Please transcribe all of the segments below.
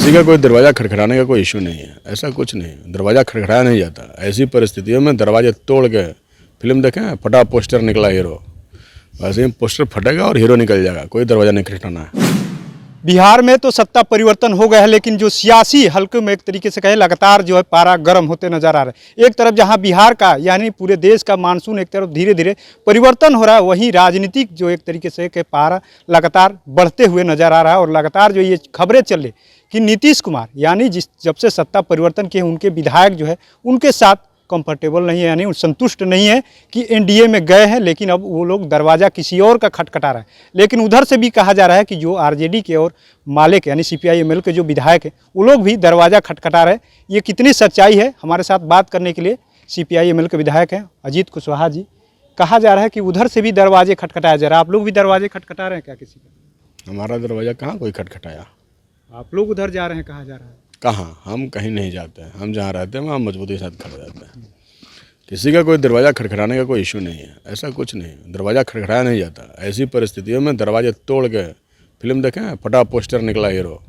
किसी का कोई दरवाज़ा खटखटाने का कोई इशू नहीं है, ऐसा कुछ नहीं, दरवाज़ा खटखटाया नहीं जाता। ऐसी परिस्थितियों में दरवाजे तोड़ के फिल्म देखें, फटा पोस्टर निकला हीरो, वैसे ही पोस्टर फटेगा और हीरो निकल जाएगा, कोई दरवाज़ा नहीं खटखटाना है। बिहार में तो सत्ता परिवर्तन हो गया है, लेकिन जो सियासी हलके में एक तरीके से कहें लगातार जो है पारा गर्म होते नजर आ रहा है। एक तरफ जहां बिहार का यानी पूरे देश का मानसून एक तरफ धीरे धीरे परिवर्तन हो रहा है, वहीं राजनीतिक जो एक तरीके से के पारा लगातार बढ़ते हुए नजर आ रहा है। और लगातार जो ये खबरें चल रही कि नीतीश कुमार यानी जब से सत्ता परिवर्तन किए उनके विधायक जो है उनके साथ कंफर्टेबल नहीं है, यानी संतुष्ट नहीं है कि एनडीए में गए हैं, लेकिन अब वो लोग दरवाज़ा किसी और का खटखटा रहा है। लेकिन उधर से भी कहा जा रहा है कि जो आरजेडी के और माले के यानी सीपीआई-एमएल के जो विधायक हैं वो लोग भी दरवाज़ा खटखटा रहे हैं। ये कितनी सच्चाई है, हमारे साथ बात करने के लिए सीपीआई-एमएल के विधायक हैं अजीत कुशवाहा जी। कहा जा रहा है कि उधर से भी दरवाजे खटखटाया जा रहा है, आप लोग भी दरवाजे खटखटा रहे हैं क्या किसी का? हमारा दरवाज़ा कहाँ कोई खटखटाया, आप लोग उधर जा रहे हैं, कहा जा रहा है? कहाँ, हम कहीं नहीं जाते हैं, हम जहाँ रहते हैं वहाँ मजबूती के साथ खड़े रहते हैं। किसी का कोई दरवाज़ा खटखटाने का कोई इशू नहीं है, ऐसा कुछ नहीं, दरवाज़ा खटखटाया नहीं जाता। ऐसी परिस्थितियों में दरवाजे तोड़ के फिल्म देखें, फटा पोस्टर निकला हीरो,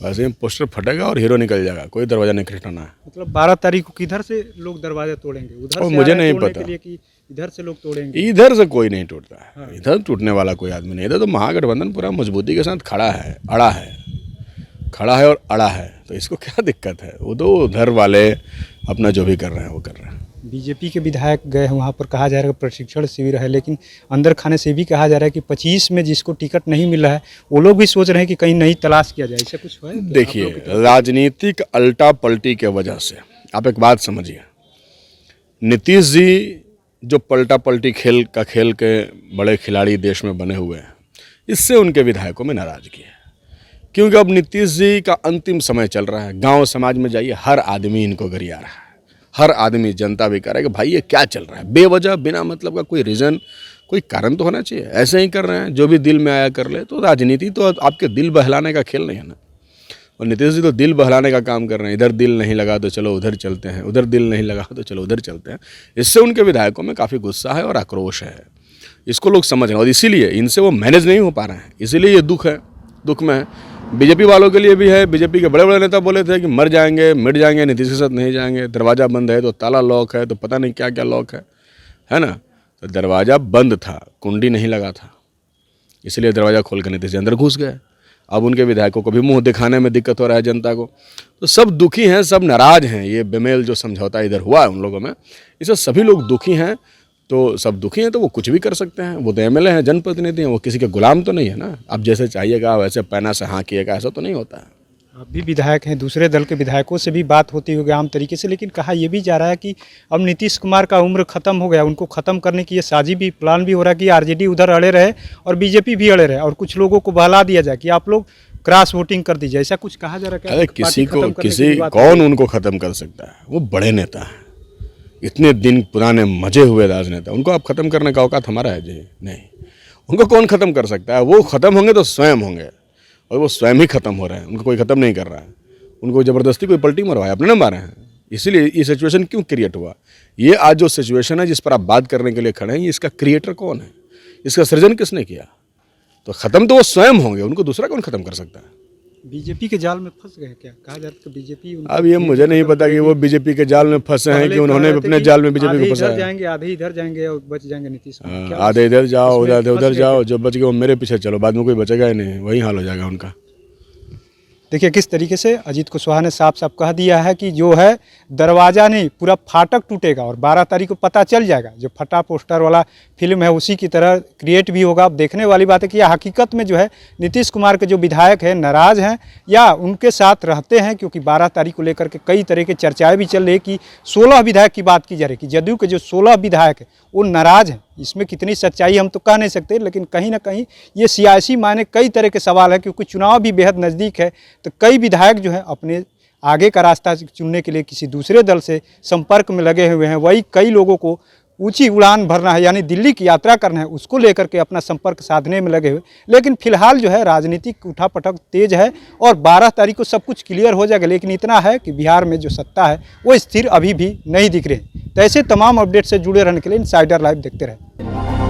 वैसे ही पोस्टर फटेगा और हीरो निकल जाएगा, कोई दरवाज़ा नहीं खटखटाना है। मतलब 12 तारीख को किधर से लोग दरवाजे तोड़ेंगे? उधर से मुझे नहीं पता कि इधर से लोग तोड़ेंगे? इधर से कोई नहीं टूटता है। हाँ। इधर टूटने वाला कोई आदमी नहीं, इधर तो महागठबंधन पूरा मजबूती के साथ खड़ा है, अड़ा है, खड़ा है और अड़ा है, तो इसको क्या दिक्कत है? वो तो उधर वाले अपना जो भी कर रहे हैं वो कर रहे हैं। बीजेपी के विधायक गए हैं वहाँ पर, कहा जा रहा है प्रशिक्षण शिविर है, लेकिन अंदर खाने से भी कहा जा रहा है कि 25 में जिसको टिकट नहीं मिल रहा है वो लोग भी सोच रहे हैं कि कहीं नई तलाश किया जाए, ऐसा कुछ है? देखिए, राजनीतिक अल्टा पलटी के वजह से आप एक बात समझिए, नीतीश जी जो पलटा पलटी खेल के बड़े खिलाड़ी देश में बने हुए हैं, इससे उनके विधायकों में नाराजगी है। क्योंकि अब नीतीश जी का अंतिम समय चल रहा है। गांव समाज में जाइए, हर आदमी इनको गरिया रहा है, हर आदमी, जनता भी कह रहा है कि भाई ये क्या चल रहा है, बेवजह बिना मतलब का कोई रीज़न, कोई कारण तो होना चाहिए। ऐसे ही कर रहे हैं, जो भी दिल में आया कर ले। तो राजनीति तो आपके दिल बहलाने का खेल नहीं है ना, और नीतीश जी तो दिल बहलाने का काम कर रहे हैं। इधर दिल नहीं लगा तो चलो उधर चलते हैं, उधर दिल नहीं लगा तो चलो उधर चलते हैं। इससे उनके विधायकों में काफ़ी गुस्सा है और आक्रोश है, इसको लोग समझ रहे हैं, और इसीलिए इनसे वो मैनेज नहीं हो पा रहे हैं, इसीलिए ये दुख है, दुख में है। बीजेपी वालों के लिए भी है। बीजेपी के बड़े बड़े नेता बोले थे कि मर जाएंगे, मिट जाएंगे, नीतीश के साथ नहीं जाएंगे, दरवाज़ा बंद है तो ताला लॉक है, तो पता नहीं क्या क्या लॉक है ना। तो दरवाज़ा बंद था, कुंडी नहीं लगा था, इसलिए दरवाज़ा खोल कर नीतीश जी अंदर घुस गए। अब उनके विधायकों को भी मुंह दिखाने में दिक्कत हो रहा है जनता को, तो सब दुखी हैं, सब नाराज़ हैं। ये बेमेल जो समझौता इधर हुआ है उन लोगों में, इससे सभी लोग दुखी हैं। तो सब दुखी हैं तो वो कुछ भी कर सकते हैं, वो तो एमएलए हैं, जनप्रतिनिधि हैं, वो किसी के गुलाम तो नहीं है ना। आप जैसे चाहिएगा वैसे पैना से हाँ किएगा, ऐसा तो नहीं होता है। आप भी विधायक हैं, दूसरे दल के विधायकों से भी बात होती होगी आम तरीके से, लेकिन कहा यह भी जा रहा है कि अब नीतीश कुमार का उम्र खत्म हो गया, उनको ख़त्म करने की ये साजिश भी, प्लान भी हो रहा है कि आरजेडी उधर अड़े रहे और बीजेपी भी अड़े रहे, और कुछ लोगों को बहला दिया जाए कि आप लोग क्रॉस वोटिंग कर दीजिए, ऐसा कुछ कहा जा रहा है? किसी कौन उनको ख़त्म कर सकता है? वो बड़े नेता हैं, इतने दिन पुराने मजे हुए राजनेता, उनको आप ख़त्म करने का औकात हमारा है जी? नहीं, उनको कौन ख़त्म कर सकता है? वो ख़त्म होंगे तो स्वयं होंगे, और वो स्वयं ही ख़त्म हो रहे हैं, उनको कोई ख़त्म नहीं कर रहा है। उनको ज़बरदस्ती कोई पलटी मरवाया, अपने न मारे हैं। इसीलिए ये सिचुएशन क्यों क्रिएट हुआ? ये आज जो सिचुएशन है जिस पर आप बात करने के लिए खड़े हैं, इसका क्रिएटर कौन है? इसका सृजन किसने किया? तो ख़त्म तो वो स्वयं होंगे, उनको दूसरा कौन ख़त्म कर सकता है? बीजेपी के जाल में फंस गए क्या, कहा जाता है? बीजेपी, अब ये मुझे नहीं पता कि वो बीजेपी के जाल में फंसे हैं कि उन्होंने अपने जाल में बीजेपी को फंसाया। आधे इधर जाएंगे, आधे इधर जाएंगे और बच जाएंगे नीतीश। आधे इधर जाओ, उधर जाओ, जो बच गए वो मेरे पीछे चलो, बाद में कोई बचेगा ही नहीं, वही हाल हो जाएगा उनका। देखिए किस तरीके से अजीत कुशवाहा ने साफ साफ कह दिया है कि जो है दरवाज़ा नहीं, पूरा फाटक टूटेगा और 12 तारीख को पता चल जाएगा। जो फटा पोस्टर वाला फिल्म है उसी की तरह क्रिएट भी होगा। अब देखने वाली बात है कि यह हकीकत में जो है नीतीश कुमार के जो विधायक हैं नाराज़ हैं या उनके साथ रहते हैं, क्योंकि 12 तारीख को लेकर के कई तरह के चर्चाएँ भी चल रही है कि 16 विधायक की बात की जा रही है कि जदयू के जो 16 विधायक हैं वो नाराज़ हैं। इसमें कितनी सच्चाई हम तो कह नहीं सकते, लेकिन कहीं ना कहीं ये सियासी मायने कई तरह के सवाल है, क्योंकि चुनाव भी बेहद नज़दीक है। तो कई विधायक जो है अपने आगे का रास्ता चुनने के लिए किसी दूसरे दल से संपर्क में लगे हुए हैं। वही कई लोगों को ऊंची उड़ान भरना है, यानी दिल्ली की यात्रा करना है, उसको लेकर के अपना संपर्क साधने में लगे हुए। लेकिन फिलहाल जो है राजनीतिक उठापटक तेज है और 12 तारीख को सब कुछ क्लियर हो जाएगा। लेकिन इतना है कि बिहार में जो सत्ता है वो स्थिर अभी भी नहीं दिख रही। तो ऐसे तमाम अपडेट से जुड़े रहने के लिए इनसाइडर लाइव देखते रहें।